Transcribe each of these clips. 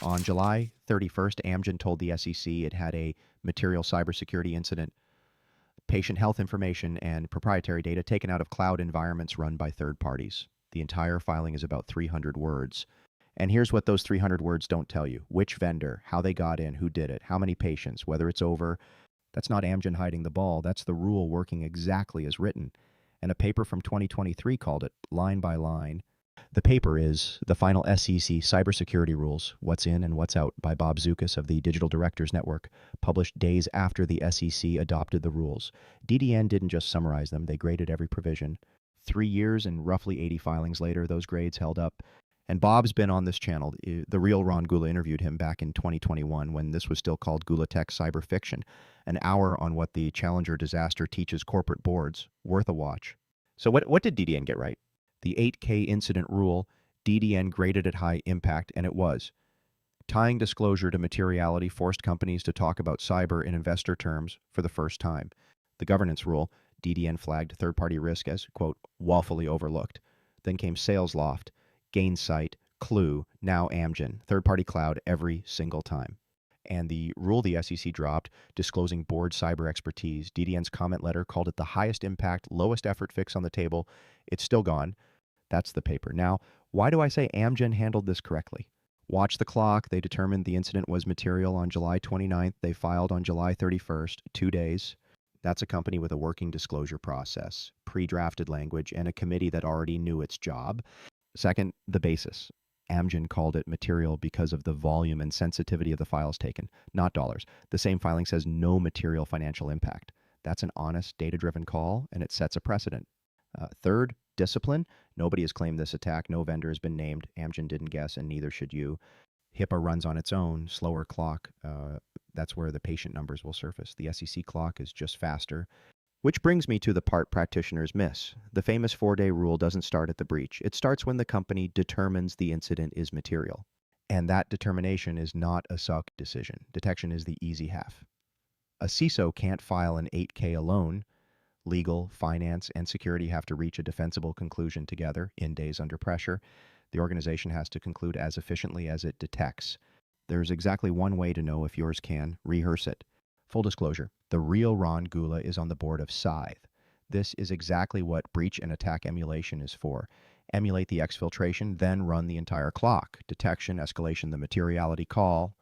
On July 31st, Amgen told the SEC it had a material cybersecurity incident, patient health information, and proprietary data taken out of cloud environments run by third parties. The entire filing is about 300 words. And here's what those 300 words don't tell you. Which vendor, how they got in, who did it, how many patients, whether it's over. That's not Amgen hiding the ball. That's the rule working exactly as written. And a paper from 2023 called it, line by line. The paper is The Final SEC Cybersecurity Rules, What's In and What's Out by Bob Zukis of the Digital Directors Network, published days after the SEC adopted the rules. DDN didn't just summarize them, they graded every provision. 3 years and roughly 80 filings later, those grades held up. And Bob's been on this channel. The real Ron Gula interviewed him back in 2021 when this was still called Gula Tech Cyber Fiction. An hour on what the Challenger disaster teaches corporate boards. Worth a watch. So what did DDN get right? The 8K incident rule, DDN graded at high impact, and it was. Tying disclosure to materiality forced companies to talk about cyber in investor terms for the first time. The governance rule, DDN flagged third-party risk as, quote, woefully overlooked. Then came Salesloft, Gainsight, Klue, now Amgen, third-party cloud every single time. And the rule the SEC dropped, disclosing board cyber expertise. DDN's comment letter called it the highest impact, lowest effort fix on the table. It's still gone. That's the paper. Now, why do I say Amgen handled this correctly? Watch the clock. They determined the incident was material on July 29th. They filed on July 31st, 2 days. That's a company with a working disclosure process, pre-drafted language, and a committee that already knew its job. Second, the basis. Amgen called it material because of the volume and sensitivity of the files taken, not dollars. The same filing says no material financial impact. That's an honest, data-driven call, and it sets a precedent. Third, discipline. Nobody has claimed this attack. No vendor has been named. Amgen didn't guess, and neither should you. HIPAA runs on its own, slower clock. That's where the patient numbers will surface. The SEC clock is just faster. Which brings me to the part practitioners miss. The famous 4-day rule doesn't start at the breach. It starts when the company determines the incident is material. And that determination is not a SOC decision. Detection is the easy half. A CISO can't file an 8K alone. Legal, finance, and security have to reach a defensible conclusion together in days under pressure. The organization has to conclude as efficiently as it detects. There's exactly one way to know if yours can. Rehearse it. Full disclosure, the real Ron Gula is on the board of Scythe. This is exactly what breach and attack emulation is for. Emulate the exfiltration, then run the entire clock. Detection, escalation, the materiality call.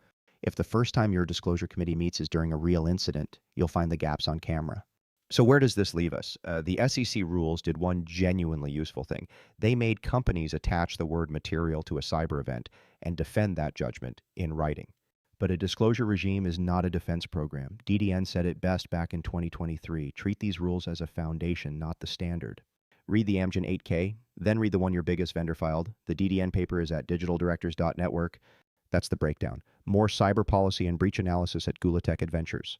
If the first time your disclosure committee meets is during a real incident, you'll find the gaps on camera. So where does this leave us? The SEC rules did one genuinely useful thing. They made companies attach the word material to a cyber event and defend that judgment in writing. But a disclosure regime is not a defense program. DDN said it best back in 2023. Treat these rules as a foundation, not the standard. Read the Amgen 8K, then read the one your biggest vendor filed. The DDN paper is at digitaldirectors.network. That's the breakdown. More cyber policy and breach analysis at Gula Tech Adventures.